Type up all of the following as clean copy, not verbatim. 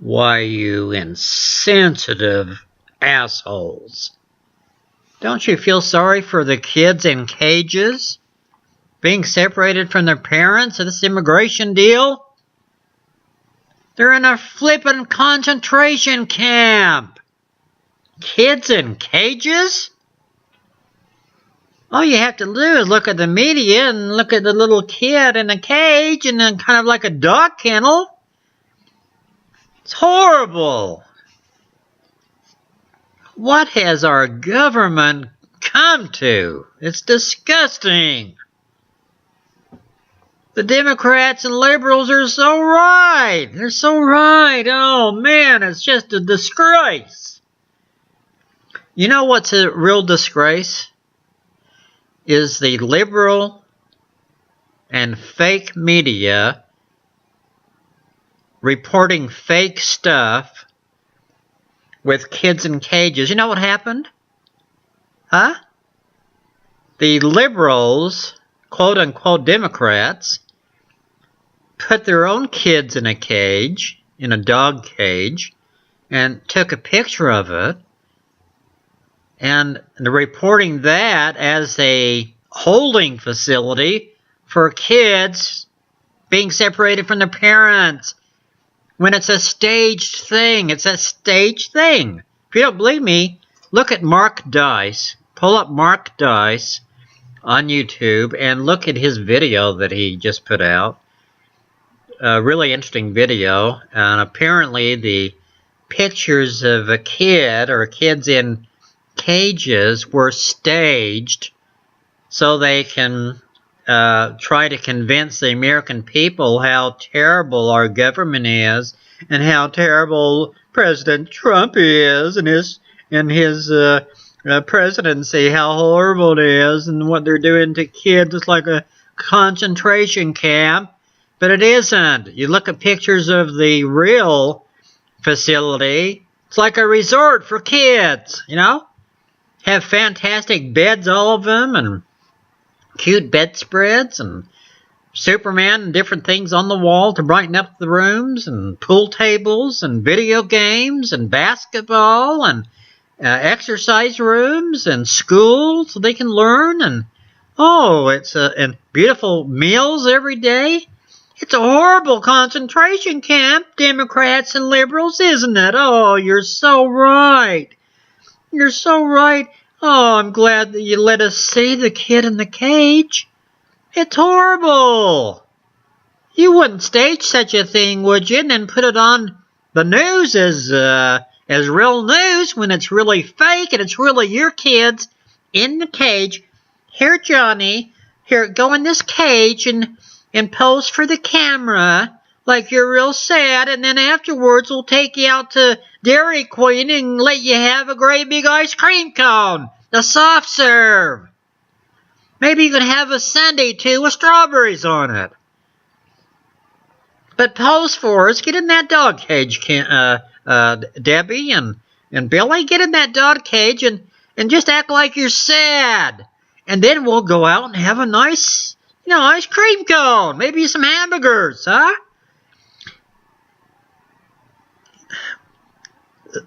Why, you insensitive assholes. Don't you feel sorry for the kids in cages? Being separated from their parents at this immigration deal? They're in a flippin' concentration camp. Kids in cages? All you have to do is look at the media and look at the little kid in a cage and then kind of like a dog kennel. It's horrible. What has our government come to? It's disgusting. The Democrats and liberals are so right. They're so right. Oh, man, it's just a disgrace. You know what's a real disgrace? Is the liberal and fake media reporting fake stuff with kids in cages. You know what happened? Huh? The liberals, quote-unquote Democrats, put their own kids in a cage, in a dog cage, and took a picture of it, and they're reporting that as a holding facility for kids being separated from their parents. When it's a staged thing. It's a staged thing. If you don't believe me, look at Mark Dice. Pull up Mark Dice on YouTube and look at his video that he just put out. A really interesting video. And apparently the pictures of a kid or kids in cages were staged so they can try to convince the American people how terrible our government is and how terrible President Trump is and his presidency, how horrible it is and what they're doing to kids. It's like a concentration camp, but it isn't. You look at pictures of the real facility, it's like a resort for kids, you know? Have fantastic beds, all of them, and cute bedspreads and Superman and different things on the wall to brighten up the rooms, and pool tables and video games and basketball and exercise rooms and schools so they can learn, and and beautiful meals every day. It's a horrible concentration camp, Democrats and liberals, isn't it? Oh, you're so right. You're so right. Oh, I'm glad that you let us see the kid in the cage. It's horrible. You wouldn't stage such a thing, would you? And then put it on the news as real news when it's really fake and it's really your kids in the cage. Here, Johnny, here, go in this cage and pose for the camera like you're real sad, and then afterwards we'll take you out to Dairy Queen and let you have a great big ice cream cone, the soft serve. Maybe you can have a sundae too with strawberries on it. But pose for us. Get in that dog cage, Debbie and Billy. Get in that dog cage and just act like you're sad. And then we'll go out and have a nice, ice cream cone. Maybe some hamburgers, huh?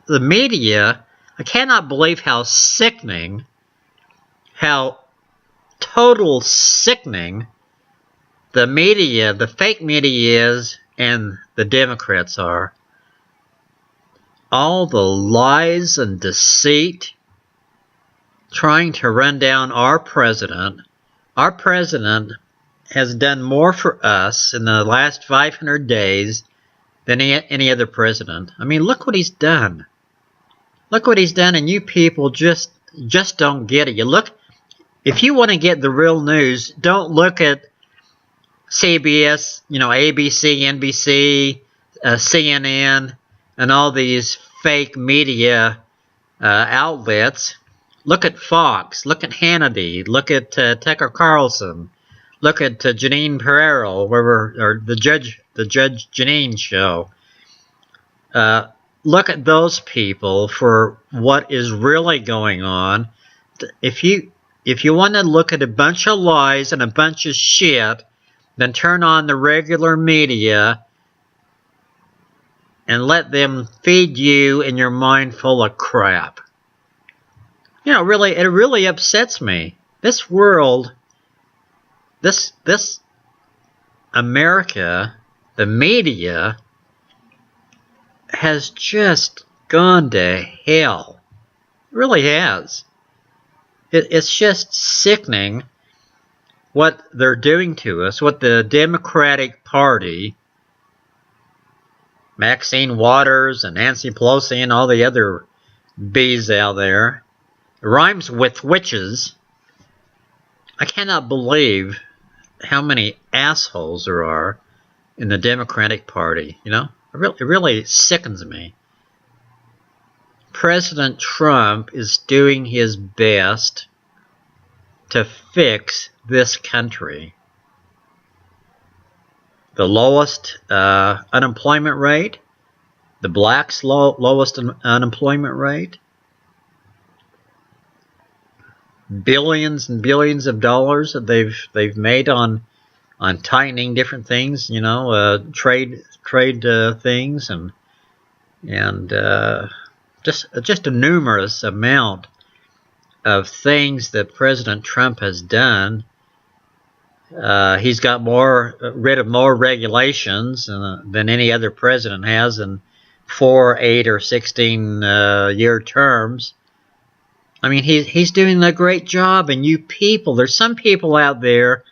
The media, I cannot believe how sickening, how total sickening the media, the fake media is, and the Democrats are. All the lies and deceit, trying to run down our president. Our president has done more for us in the last 500 days than any other president. I mean, look what he's done. Look what he's done, and you people just don't get it. You look, if you want to get the real news, don't look at CBS, ABC, NBC, CNN, and all these fake media outlets. Look at Fox. Look at Hannity. Look at Tucker Carlson. Look at Janine Pereiro, or the Judge Janine show. Look at those people for what is really going on. If you want to look at a bunch of lies and a bunch of shit, then turn on the regular media and let them feed you and your mind full of crap. You know, really, it really upsets me. This world, this America, the media, has just gone to hell. It really has. It's just sickening what they're doing to us, what the Democratic Party, Maxine Waters and Nancy Pelosi and all the other bees out there, it rhymes with witches. I cannot believe how many assholes there are in the Democratic Party, you know? It really sickens me. President Trump is doing his best to fix this country. The lowest unemployment rate, the blacks' lowest unemployment rate, billions and billions of dollars that they've made on tightening different things, you know, trade things and just a numerous amount of things that President Trump has done. He's got rid of more regulations than any other president has in 4, 8, or 16 year terms. I mean, he's doing a great job, and you people, there's some people out there,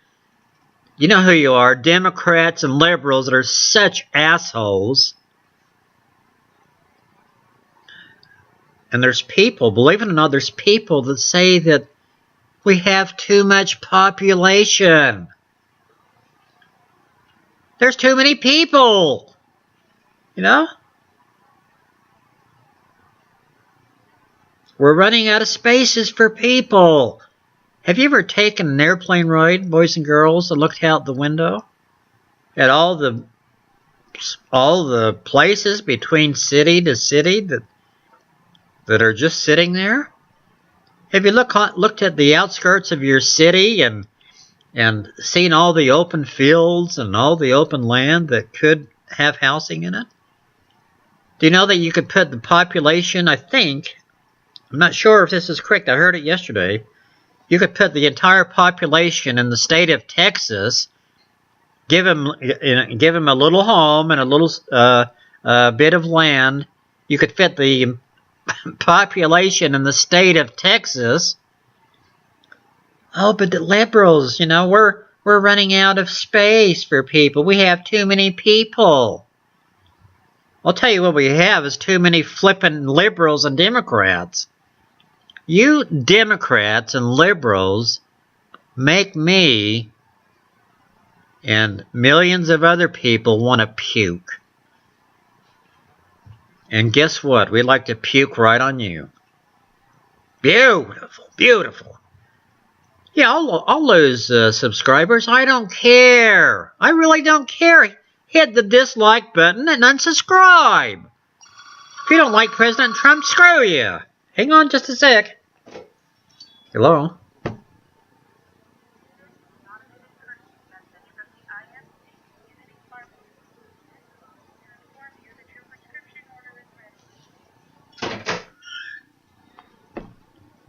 you know who you are, Democrats and liberals that are such assholes. And there's people, believe it or not, there's people that say that we have too much population. There's too many people, you know? We're running out of spaces for people. Have you ever taken an airplane ride, boys and girls, and looked out the window at all the places between city to city that are just sitting there? Have you looked at the outskirts of your city and seen all the open fields and all the open land that could have housing in it? Do you know that you could put the population, I think, I'm not sure if this is correct, I heard it yesterday, you could put the entire population in the state of Texas, give them a little home and a little bit of land. You could fit the population in the state of Texas. Oh, but the liberals, you know, we're running out of space for people. We have too many people. I'll tell you what we have is too many flippin' liberals and Democrats. You Democrats and liberals make me and millions of other people want to puke. And guess what? We like to puke right on you. Beautiful, beautiful. Yeah, I'll lose subscribers. I don't care. I really don't care. Hit the dislike button and unsubscribe. If you don't like President Trump, screw you. Hang on just a sec. Hello?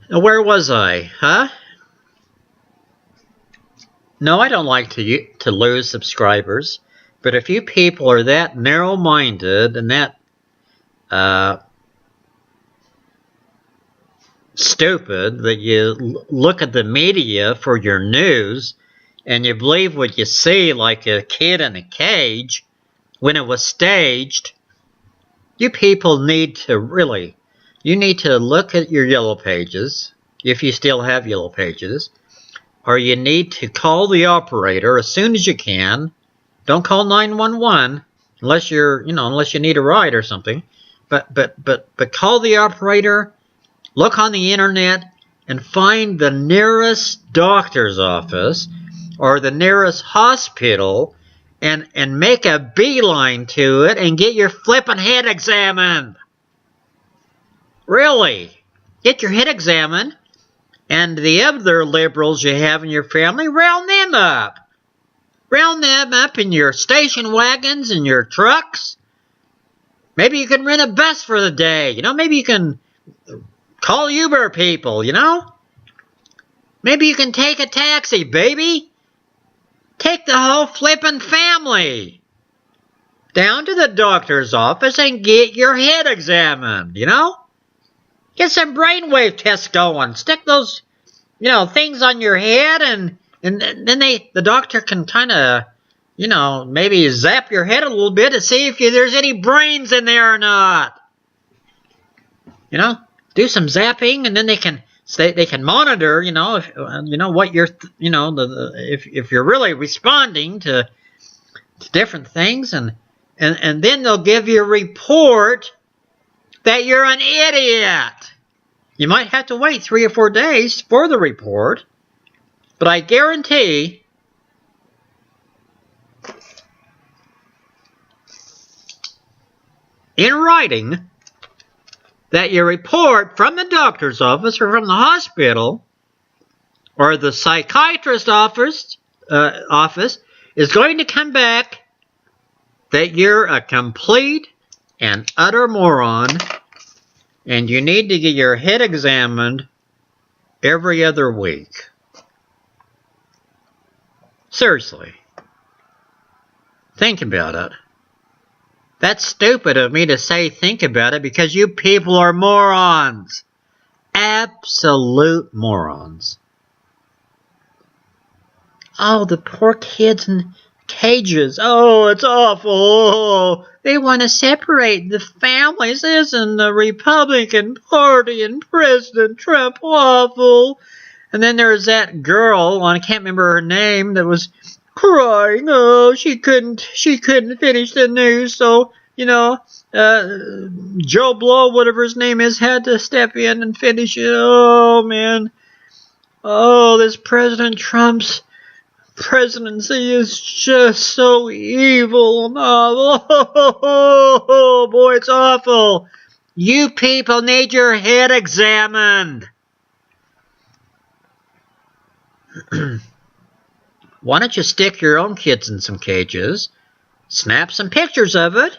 Now, where was I? Huh? No, I don't like to lose subscribers. But if you people are that narrow-minded and that stupid that you look at the media for your news and you believe what you see like a kid in a cage when it was staged, you people need to really, you need to look at your yellow pages, if you still have yellow pages, or you need to call the operator as soon as you can. Don't call 911 unless unless you need a ride or something. But call the operator, look on the internet, and find the nearest doctor's office or the nearest hospital and make a beeline to it and get your flippin' head examined. Really. Get your head examined, and the other liberals you have in your family, round them up. Round them up in your station wagons and your trucks Maybe you can rent a bus for the day. You know, maybe you can call Uber people, you know? Maybe you can take a taxi, baby. Take the whole flippin' family down to the doctor's office and get your head examined, you know? Get some brainwave tests going. Stick those, you know, things on your head, and then the doctor can kind of, you know, maybe zap your head a little bit to see if there's any brains in there or not. You know, do some zapping, and then they can monitor, you know, what you're, you know, if you're really responding to different things, and then they'll give you a report that you're an idiot. You might have to wait 3 or 4 days for the report, but I guarantee in writing that your report from the doctor's office or from the hospital or the psychiatrist's office is going to come back that you're a complete and utter moron, and you need to get your head examined every other week. Seriously. Think about it. That's stupid of me to say think about it, because you people are morons. Absolute morons. Oh, the poor kids in cages. Oh, it's awful. Oh, they want to separate the families. Isn't the Republican Party and President Trump awful? And then there's that girl, I can't remember her name, that was crying. Oh, she couldn't finish the news, so, you know, Joe Blow, whatever his name is, had to step in and finish it. Oh, man. Oh, this President Trump's presidency is just so evil. Oh, boy, it's awful. You people need your head examined. Why don't you stick your own kids in some cages, snap some pictures of it,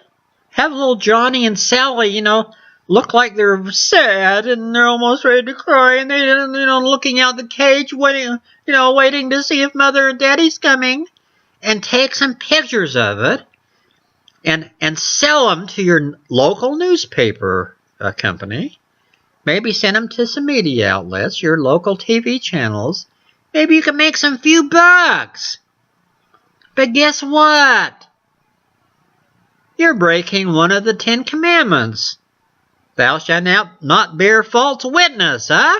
have little Johnny and Sally, you know, look like they're sad and they're almost ready to cry, and they, you know, looking out the cage, waiting to see if Mother or Daddy's coming, and take some pictures of it, and sell them to your local newspaper company. Maybe send them to some media outlets, your local TV channels. Maybe you can make some few bucks. But guess what? You're breaking one of the 10 Commandments. Thou shalt not bear false witness, huh?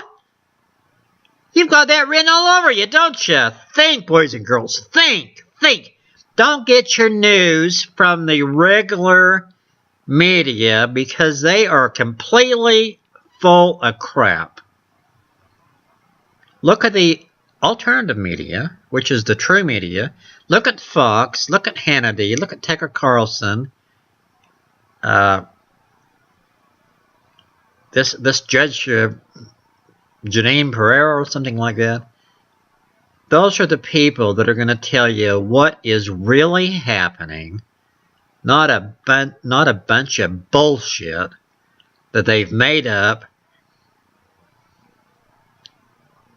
You've got that written all over you, don't you? Think, boys and girls, think. Don't get your news from the regular media, because they are completely full of crap. Look at the alternative media, which is the true media. Look at Fox, look at Hannity, look at Tucker Carlson. This Judge Janine Pereira or something like that. Those are the people that are going to tell you what is really happening, not a bunch of bullshit that they've made up,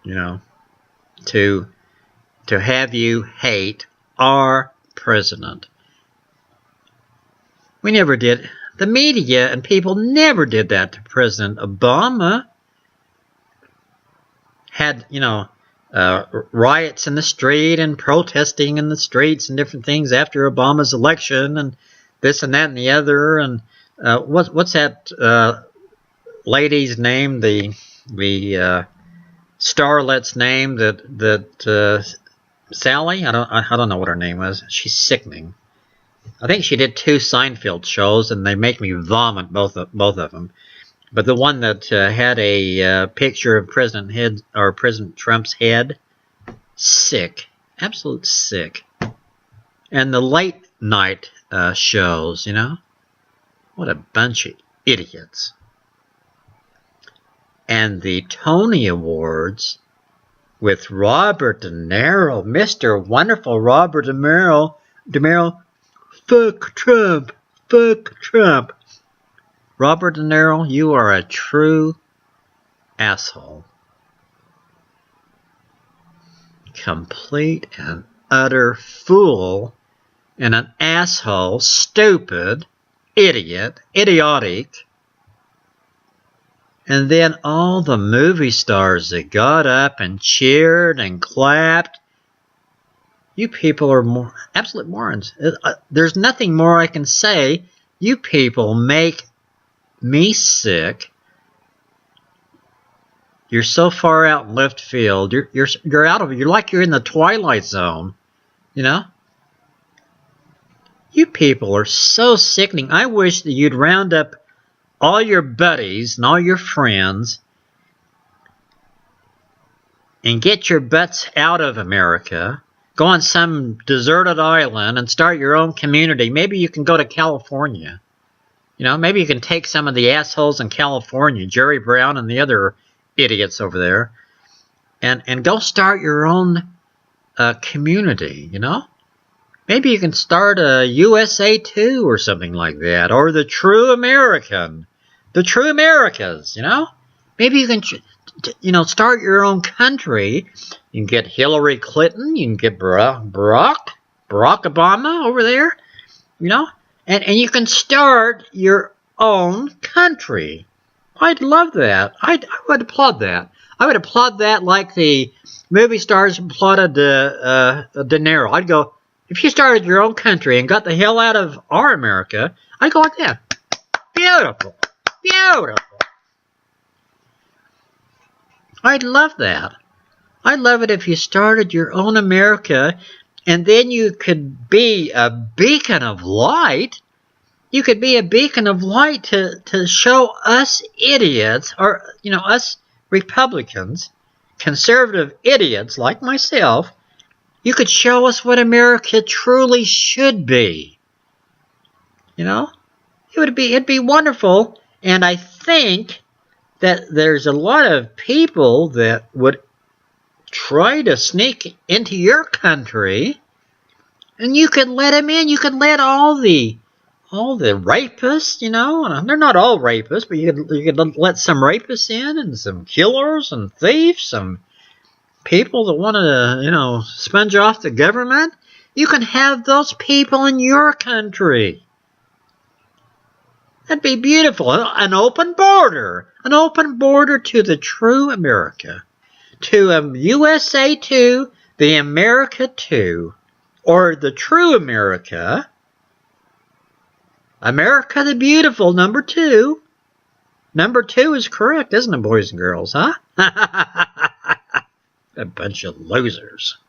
you know, to have you hate our president. We never did. The media and people never did that to President Obama. Had, you know, riots in the street and protesting in the streets and different things after Obama's election, and this and that and the other. And what's that lady's name? The starlet's name that Sally? I don't know what her name was. She's sickening. I think she did 2 Seinfeld shows, and they make me vomit both of them. But the one that had a picture of President Trump's head, sick, absolute sick. And the late night shows, you know, what a bunch of idiots. And the Tony Awards with Robert De Niro, Mr. Wonderful Robert De Niro, fuck Trump. Robert De Niro, you are a true asshole. Complete and utter fool and an asshole, stupid, idiot, idiotic. And then all the movie stars that got up and cheered and clapped. You people are absolute morons. There's nothing more I can say. You people make me sick. You're so far out in left field. You're out of it. You're like you're in the Twilight Zone. You know? You people are so sickening. I wish that you'd round up all your buddies and all your friends and get your butts out of America. Go on some deserted island and start your own community. Maybe you can go to California. You know, maybe you can take some of the assholes in California, Jerry Brown and the other idiots over there, and go start your own community, you know? Maybe you can start a USA 2 or something like that, or the True American, the True Americas, you know? Maybe you can, start your own country. You can get Hillary Clinton, you can get Barack Obama over there, you know? And you can start your own country. I'd love that. I would applaud that. I would applaud that like the movie stars applauded De Niro. I'd go, if you started your own country and got the hell out of our America, I'd go like that. Beautiful. Beautiful. I'd love that. I'd love it if you started your own America and then you could be a beacon of light. You could be a beacon of light to show us idiots, or, us Republicans, conservative idiots like myself. You could show us what America truly should be. You know? It'd be wonderful. And I think that there's a lot of people that would try to sneak into your country, and you could let them in. You could let all the rapists, and they're not all rapists, but you could let some rapists in, and some killers and thieves, some people that want to, sponge off the government. You can have those people in your country. That'd be beautiful. An open border to the true America, to USA 2, the America 2, or the true America, America the Beautiful, number 2. Number 2 is correct, isn't it, boys and girls, huh? A bunch of losers.